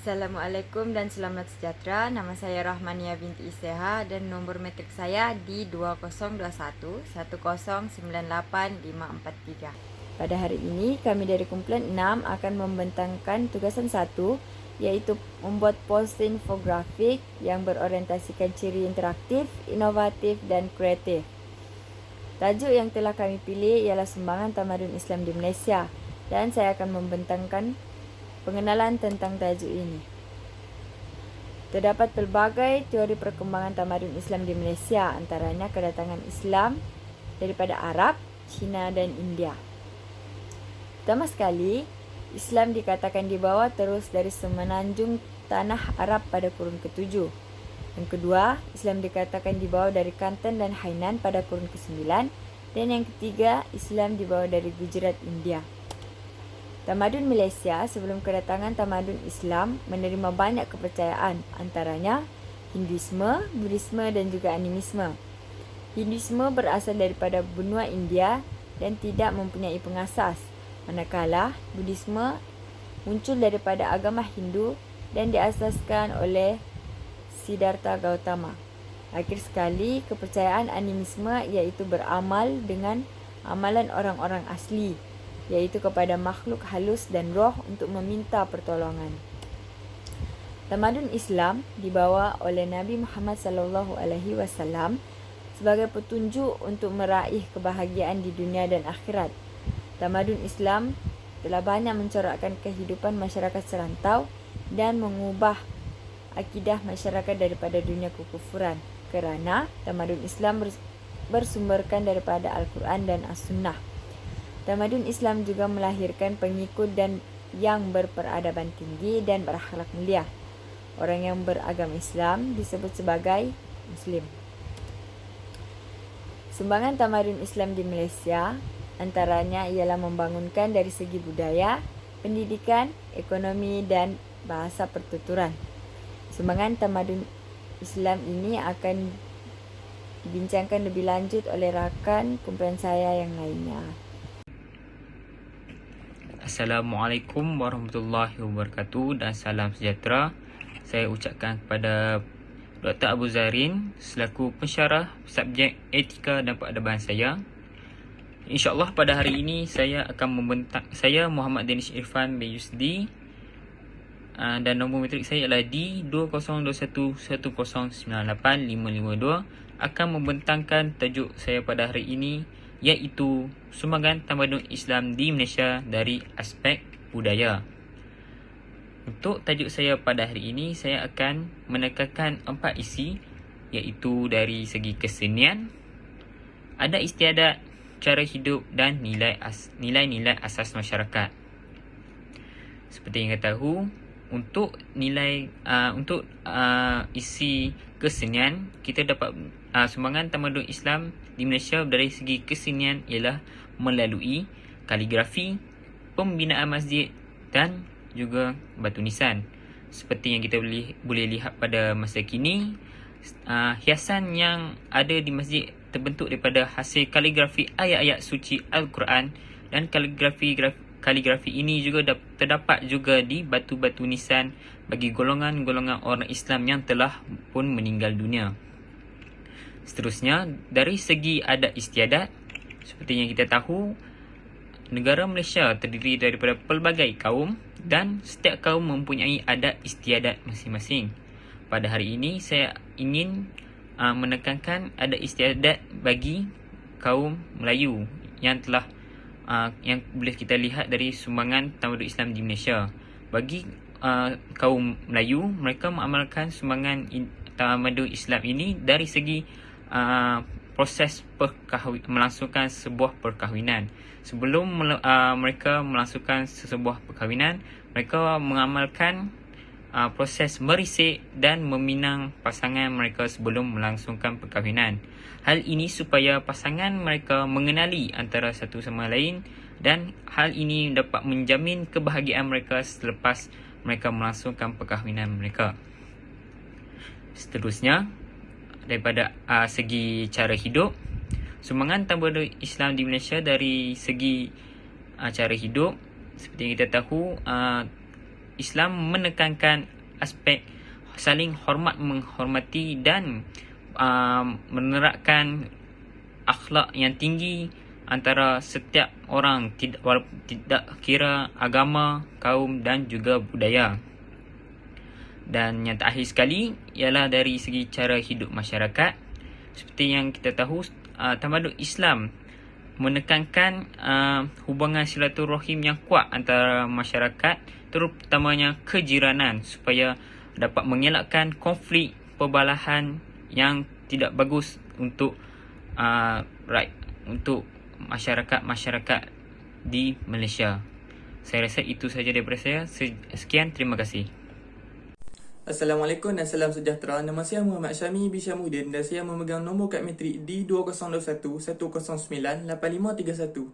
Assalamualaikum dan selamat sejahtera. Nama saya Rahmania binti Iseha dan nombor metrik saya di 2021 1098543. Pada hari ini kami dari kumpulan 6 akan membentangkan tugasan 1, iaitu membuat poster infografik yang berorientasikan ciri interaktif, inovatif dan kreatif. Tajuk yang telah kami pilih ialah Sumbangan Tamadun Islam di Malaysia dan saya akan membentangkan pengenalan tentang tajuk ini. Terdapat pelbagai teori perkembangan tamadun Islam di Malaysia, antaranya kedatangan Islam daripada Arab, Cina dan India. Pertama sekali, Islam dikatakan dibawa terus dari semenanjung tanah Arab pada kurun ke-7. Yang kedua, Islam dikatakan dibawa dari Kelantan dan Hainan pada kurun ke-9. Dan yang ketiga, Islam dibawa dari Gujarat, India. Tamadun Malaysia sebelum kedatangan tamadun Islam menerima banyak kepercayaan, antaranya Hinduisme, Buddhisme dan juga animisme. Hinduisme berasal daripada benua India dan tidak mempunyai pengasas, manakala Buddhisme muncul daripada agama Hindu dan diasaskan oleh Siddhartha Gautama. Akhir sekali, kepercayaan animisme iaitu beramal dengan amalan orang-orang asli, iaitu kepada makhluk halus dan roh untuk meminta pertolongan. Tamadun Islam dibawa oleh Nabi Muhammad SAW sebagai petunjuk untuk meraih kebahagiaan di dunia dan akhirat. Tamadun Islam telah banyak mencorakkan kehidupan masyarakat serantau dan mengubah akidah masyarakat daripada dunia kekufuran, kerana tamadun Islam bersumberkan daripada Al-Quran dan As-Sunnah. Tamadun Islam juga melahirkan pengikut dan yang berperadaban tinggi dan berakhlak mulia. Orang yang beragama Islam disebut sebagai Muslim. Sumbangan tamadun Islam di Malaysia antaranya ialah membangunkan dari segi budaya, pendidikan, ekonomi dan bahasa pertuturan. Sumbangan tamadun Islam ini akan dibincangkan lebih lanjut oleh rakan kumpulan saya yang lainnya. Assalamualaikum warahmatullahi wabarakatuh dan salam sejahtera. Saya ucapkan kepada Dr. Abu Zarin selaku pensyarah subjek etika dan peradaban saya. InsyaAllah pada hari ini saya saya Muhammad Danish Irfan bin Yusdi dan nombor metrik saya adalah D202110985552 akan membentangkan tajuk saya pada hari ini, iaitu Sumbangan Tamadun Islam di Malaysia dari aspek budaya. Untuk tajuk saya pada hari ini, saya akan menekankan 4 isi, iaitu dari segi kesenian, adat istiadat, cara hidup dan nilai-nilai asas masyarakat. Seperti yang kita tahu, untuk isi kesenian, kita dapat sumbangan tamadun Islam di Malaysia dari segi kesenian ialah melalui kaligrafi, pembinaan masjid dan juga batu nisan. Seperti yang kita boleh lihat pada masa kini, hiasan yang ada di masjid terbentuk daripada hasil kaligrafi ayat-ayat suci Al-Quran, dan kaligrafi ini juga terdapat juga di batu-batu nisan bagi golongan-golongan orang Islam yang telah pun meninggal dunia. Seterusnya, dari segi adat istiadat, seperti yang kita tahu, negara Malaysia terdiri daripada pelbagai kaum dan setiap kaum mempunyai adat istiadat masing-masing. Pada hari ini, saya ingin menekankan adat istiadat bagi kaum Melayu yang telah yang boleh kita lihat dari sumbangan tamadun Islam di Malaysia. Bagi kaum Melayu, mereka mengamalkan sumbangan tamadun Islam ini dari segi proses melangsungkan sebuah perkahwinan. Sebelum mereka melangsungkan sebuah perkahwinan, mereka mengamalkan proses merisik dan meminang pasangan mereka sebelum melangsungkan perkahwinan. Hal ini supaya pasangan mereka mengenali antara satu sama lain, dan hal ini dapat menjamin kebahagiaan mereka selepas mereka melangsungkan perkahwinan mereka. Seterusnya, daripada segi cara hidup, sumbangan tamadun Islam di Malaysia dari segi cara hidup, seperti yang kita tahu, Islam menekankan aspek saling hormat menghormati dan menerapkan akhlak yang tinggi antara setiap orang, tidak kira agama, kaum dan juga budaya. Dan yang terakhir sekali ialah dari segi cara hidup masyarakat. Seperti yang kita tahu, tamadun Islam menekankan hubungan silaturahim yang kuat antara masyarakat, terutamanya kejiranan, supaya dapat mengelakkan konflik perbalahan yang tidak bagus untuk untuk masyarakat di Malaysia. Saya rasa itu sahaja daripada saya. Sekian, terima kasih. Assalamualaikum dan salam sejahtera. Nama saya Muhammad Syami Bishamudin dan saya memegang nombor kad metrik D2021-109-8531.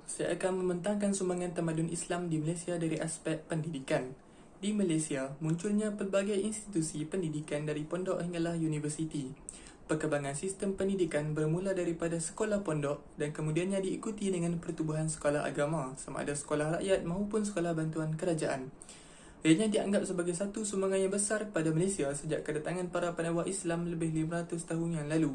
Saya akan membentangkan sumbangan tamadun Islam di Malaysia dari aspek pendidikan. Di Malaysia, munculnya pelbagai institusi pendidikan dari pondok hinggalah universiti. Perkembangan sistem pendidikan bermula daripada sekolah pondok dan kemudiannya diikuti dengan pertubuhan sekolah agama, sama ada sekolah rakyat maupun sekolah bantuan kerajaan. Ianya dianggap sebagai satu sumbangan yang besar kepada Malaysia sejak kedatangan para penawar Islam lebih 500 tahun yang lalu.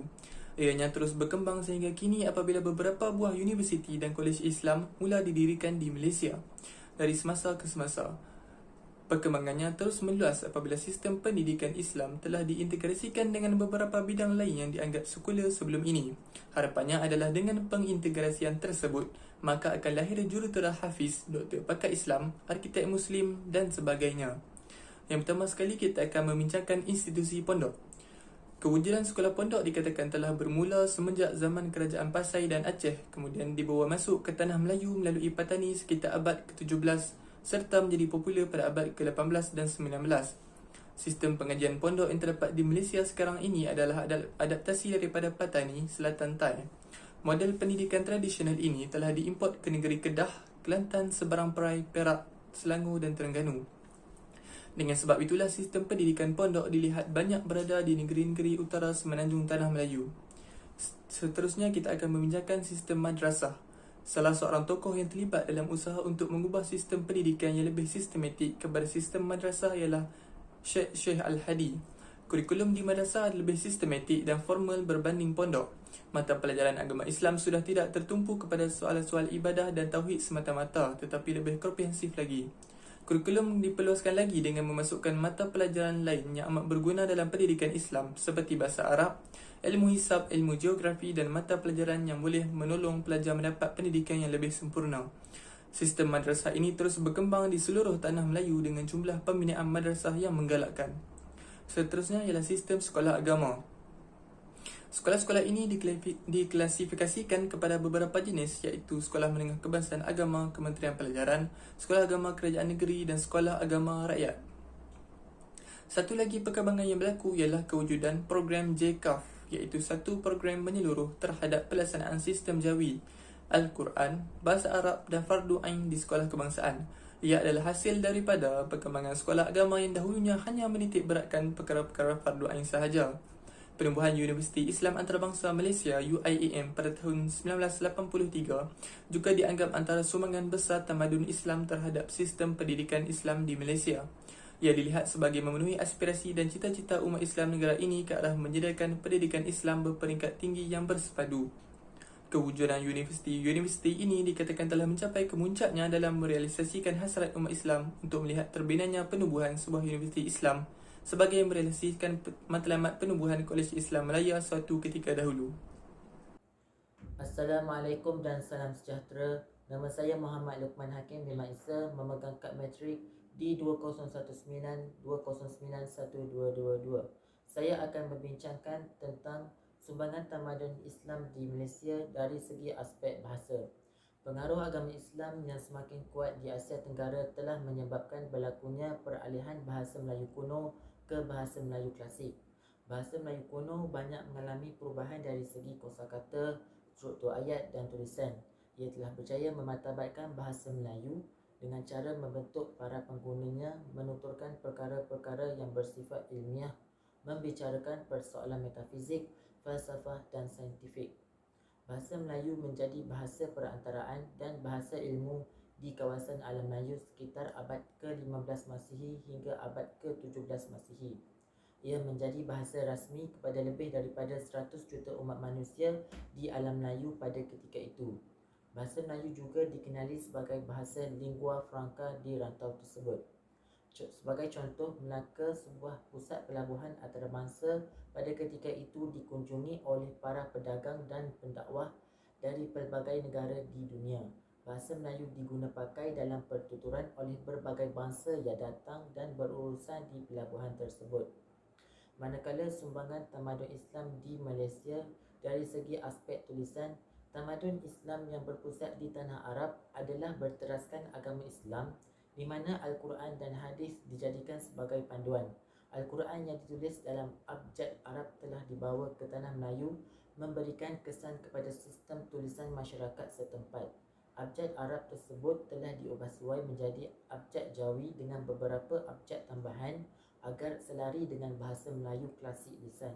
Ianya terus berkembang sehingga kini apabila beberapa buah universiti dan kolej Islam mula didirikan di Malaysia. Dari semasa ke semasa, perkembangannya terus meluas apabila sistem pendidikan Islam telah diintegrasikan dengan beberapa bidang lain yang dianggap sekular sebelum ini. Harapannya adalah dengan pengintegrasian tersebut, maka akan lahir jurutera hafiz, doktor pakar Islam, arkitek Muslim dan sebagainya. Yang pertama sekali kita akan membincangkan institusi pondok. Kewujudan sekolah pondok dikatakan telah bermula semenjak zaman kerajaan Pasai dan Aceh, kemudian dibawa masuk ke tanah Melayu melalui Patani sekitar abad ke-17 serta menjadi popular pada abad ke-18 dan 19. Sistem pengajian pondok yang terdapat di Malaysia sekarang ini adalah adaptasi daripada Patani, Selatan Thai. Model pendidikan tradisional ini telah diimport ke negeri Kedah, Kelantan, Seberang Perai, Perak, Selangor dan Terengganu. Dengan sebab itulah sistem pendidikan pondok dilihat banyak berada di negeri-negeri utara semenanjung Tanah Melayu. Seterusnya kita akan membincangkan sistem madrasah. Salah seorang tokoh yang terlibat dalam usaha untuk mengubah sistem pendidikan yang lebih sistematik kepada sistem madrasah ialah Syekh Al-Hadi. Kurikulum di madrasah lebih sistematik dan formal berbanding pondok. Mata pelajaran agama Islam sudah tidak tertumpu kepada soal-soal ibadah dan tauhid semata-mata, tetapi lebih komprehensif lagi. Kurikulum diperluaskan lagi dengan memasukkan mata pelajaran lain yang amat berguna dalam pendidikan Islam seperti bahasa Arab, ilmu hisab, ilmu geografi dan mata pelajaran yang boleh menolong pelajar mendapat pendidikan yang lebih sempurna. Sistem madrasah ini terus berkembang di seluruh tanah Melayu dengan jumlah pembinaan madrasah yang menggalakkan. Seterusnya ialah sistem sekolah agama. Sekolah-sekolah ini diklasifikasikan kepada beberapa jenis, iaitu Sekolah Menengah Kebangsaan Agama Kementerian Pelajaran, Sekolah Agama Kerajaan Negeri dan Sekolah Agama Rakyat. Satu lagi perkembangan yang berlaku ialah kewujudan program JCAF, iaitu satu program menyeluruh terhadap pelaksanaan sistem jawi, Al-Quran, Bahasa Arab dan Fardu Ain di sekolah kebangsaan. Ia adalah hasil daripada perkembangan sekolah agama yang dahulunya hanya menitik beratkan perkara-perkara Fardu Ain sahaja. Penubuhan Universiti Islam Antarabangsa Malaysia UIAM pada tahun 1983 juga dianggap antara sumbangan besar tamadun Islam terhadap sistem pendidikan Islam di Malaysia. Ia dilihat sebagai memenuhi aspirasi dan cita-cita umat Islam negara ini ke arah menyediakan pendidikan Islam berperingkat tinggi yang bersepadu. Kewujudan universiti ini dikatakan telah mencapai kemuncaknya dalam merealisasikan hasrat umat Islam untuk melihat terbinanya penubuhan sebuah universiti Islam sebagai merealisasikan matlamat penubuhan Kolej Islam Malaya suatu ketika dahulu. Assalamualaikum dan salam sejahtera. Nama saya Muhammad Luqman Hakim bin Maisa, memegang kad metrik D2019-209-1222. Saya akan membincangkan tentang sumbangan tamadun Islam di Malaysia dari segi aspek bahasa. Pengaruh agama Islam yang semakin kuat di Asia Tenggara telah menyebabkan berlakunya peralihan bahasa Melayu kuno ke bahasa Melayu klasik. Bahasa Melayu kuno banyak mengalami perubahan dari segi kosakata, struktur ayat dan tulisan. Ia telah berjaya memartabatkan bahasa Melayu dengan cara membentuk para penggunanya menuturkan perkara-perkara yang bersifat ilmiah, membicarakan persoalan metafizik, falsafah dan saintifik. Bahasa Melayu menjadi bahasa perantaraan dan bahasa ilmu di kawasan Alam Melayu sekitar abad ke-15 Masihi hingga abad ke-17 Masihi. Ia menjadi bahasa rasmi kepada lebih daripada 100 juta umat manusia di Alam Melayu pada ketika itu. Bahasa Melayu juga dikenali sebagai bahasa lingua franca di rantau tersebut. Sebagai contoh, Melaka, sebuah pusat pelabuhan antarabangsa, pada ketika itu dikunjungi oleh para pedagang dan pendakwah dari pelbagai negara di dunia. Bahasa Melayu diguna pakai dalam pertuturan oleh berbagai bangsa yang datang dan berurusan di pelabuhan tersebut. Manakala sumbangan tamadun Islam di Malaysia dari segi aspek tulisan, tamadun Islam yang berpusat di tanah Arab adalah berteraskan agama Islam, di mana Al-Quran dan hadis dijadikan sebagai panduan. Al-Quran yang ditulis dalam abjad Arab telah dibawa ke tanah Melayu, memberikan kesan kepada sistem tulisan masyarakat setempat. Abjad Arab tersebut telah diubah suai menjadi abjad Jawi dengan beberapa abjad tambahan agar selari dengan bahasa Melayu klasik lisan.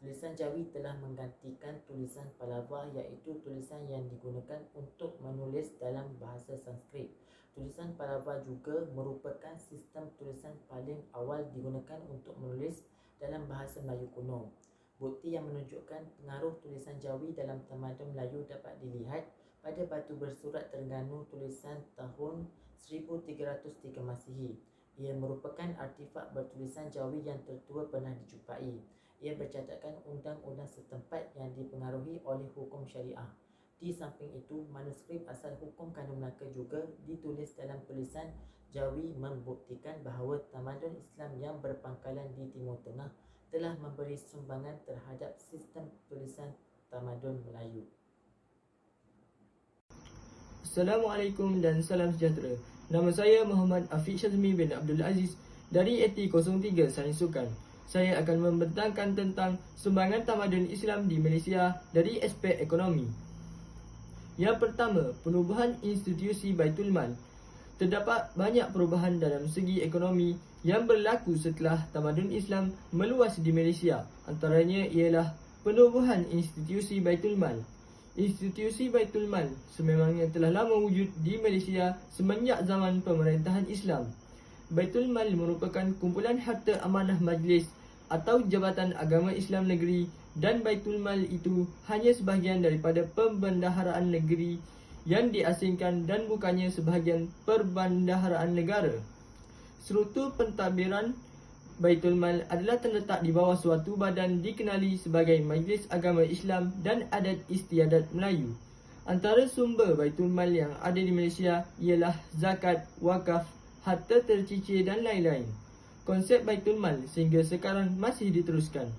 Tulisan Jawi telah menggantikan tulisan Palava, iaitu tulisan yang digunakan untuk menulis dalam bahasa Sanskrit. Tulisan Palava juga merupakan sistem tulisan paling awal digunakan untuk menulis dalam bahasa Melayu kuno. Bukti yang menunjukkan pengaruh tulisan Jawi dalam tamadun Melayu dapat dilihat pada batu bersurat Terengganu tulisan tahun 1303 Masihi. Ia merupakan artifak bertulisan Jawi yang tertua pernah dijumpai. Ia bercatatkan undang-undang setempat yang dipengaruhi oleh hukum syariah. Di samping itu, manuskrip asal hukum kanun Melaka juga ditulis dalam tulisan Jawi, membuktikan bahawa tamadun Islam yang berpangkalan di Timur Tengah telah memberi sumbangan terhadap sistem tulisan tamadun Melayu. Assalamualaikum dan salam sejahtera. Nama saya Muhammad Afiq Syazmi bin Abdul Aziz dari AT03 Sains Sukan. Saya akan membentangkan tentang sumbangan tamadun Islam di Malaysia dari aspek ekonomi. Yang pertama, penubuhan institusi Baitul Mal. Terdapat banyak perubahan dalam segi ekonomi yang berlaku setelah tamadun Islam meluas di Malaysia. Antaranya ialah penubuhan institusi Baitul Mal. Institusi Baitul Mal sememangnya telah lama wujud di Malaysia semenjak zaman pemerintahan Islam. Baitul Mal merupakan kumpulan harta amanah majlis atau Jabatan Agama Islam Negeri, dan Baitul Mal itu hanya sebahagian daripada pembendaharaan negeri yang diasingkan dan bukannya sebahagian perbendaharaan negara. Serutu pentadbiran Baitul Mal adalah terletak di bawah suatu badan dikenali sebagai Majlis Agama Islam dan Adat Istiadat Melayu. Antara sumber Baitul Mal yang ada di Malaysia ialah zakat, wakaf, harta tercicir dan lain-lain. Konsep Baitul Mal sehingga sekarang masih diteruskan.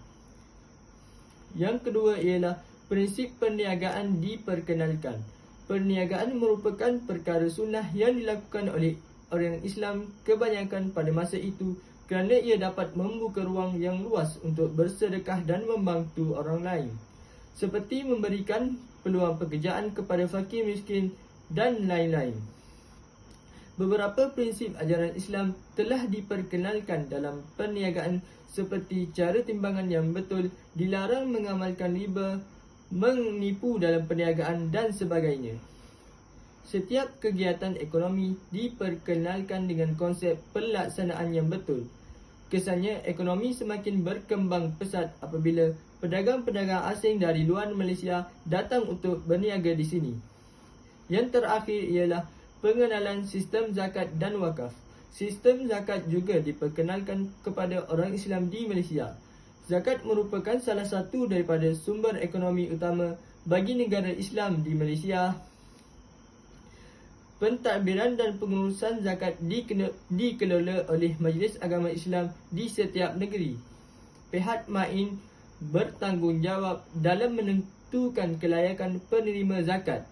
Yang kedua ialah prinsip perniagaan diperkenalkan. Perniagaan merupakan perkara sunnah yang dilakukan oleh orang Islam kebanyakan pada masa itu, kerana ia dapat membuka ruang yang luas untuk bersedekah dan membantu orang lain, seperti memberikan peluang pekerjaan kepada fakir miskin dan lain-lain. Beberapa prinsip ajaran Islam telah diperkenalkan dalam perniagaan, seperti cara timbangan yang betul, dilarang mengamalkan riba, menipu dalam perniagaan dan sebagainya. Setiap kegiatan ekonomi diperkenalkan dengan konsep pelaksanaan yang betul. Kesannya, ekonomi semakin berkembang pesat apabila pedagang-pedagang asing dari luar Malaysia datang untuk berniaga di sini. Yang terakhir ialah pengenalan sistem zakat dan wakaf. Sistem zakat juga diperkenalkan kepada orang Islam di Malaysia. Zakat merupakan salah satu daripada sumber ekonomi utama bagi negara Islam di Malaysia. Pentadbiran dan pengurusan zakat dikelola oleh Majlis Agama Islam di setiap negeri. Pihak Main bertanggungjawab dalam menentukan kelayakan penerima zakat.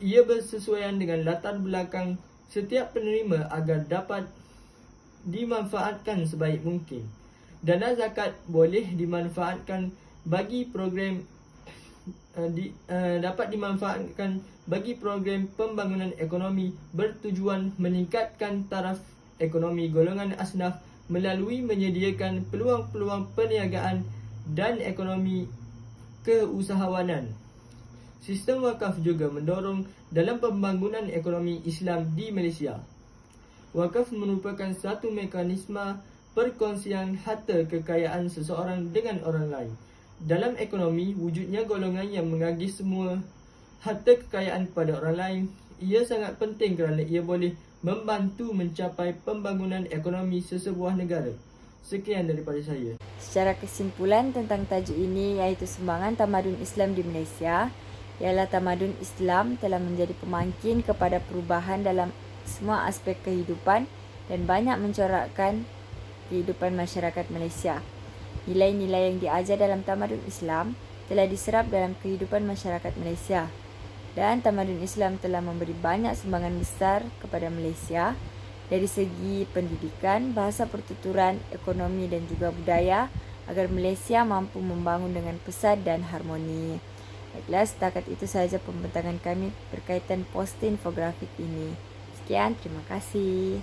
Ia bersesuaian dengan latar belakang setiap penerima agar dapat dimanfaatkan sebaik mungkin. Dana zakat boleh dimanfaatkan bagi program pembangunan ekonomi bertujuan meningkatkan taraf ekonomi golongan asnaf melalui menyediakan peluang-peluang perniagaan dan ekonomi keusahawanan. Sistem wakaf juga mendorong dalam pembangunan ekonomi Islam di Malaysia. Wakaf merupakan satu mekanisme perkongsian harta kekayaan seseorang dengan orang lain. Dalam ekonomi, wujudnya golongan yang mengagih semua harta kekayaan kepada orang lain. Ia sangat penting kerana ia boleh membantu mencapai pembangunan ekonomi sesebuah negara. Sekian daripada saya. Secara kesimpulan tentang tajuk ini iaitu sumbangan tamadun Islam di Malaysia, ialah tamadun Islam telah menjadi pemangkin kepada perubahan dalam semua aspek kehidupan dan banyak mencorakkan kehidupan masyarakat Malaysia. Nilai-nilai yang diajar dalam tamadun Islam telah diserap dalam kehidupan masyarakat Malaysia. Dan tamadun Islam telah memberi banyak sumbangan besar kepada Malaysia dari segi pendidikan, bahasa pertuturan, ekonomi dan juga budaya agar Malaysia mampu membangun dengan pesat dan harmoni. Baiklah, setakat itu sahaja pembentangan kami berkaitan poster infografik ini. Sekian, terima kasih.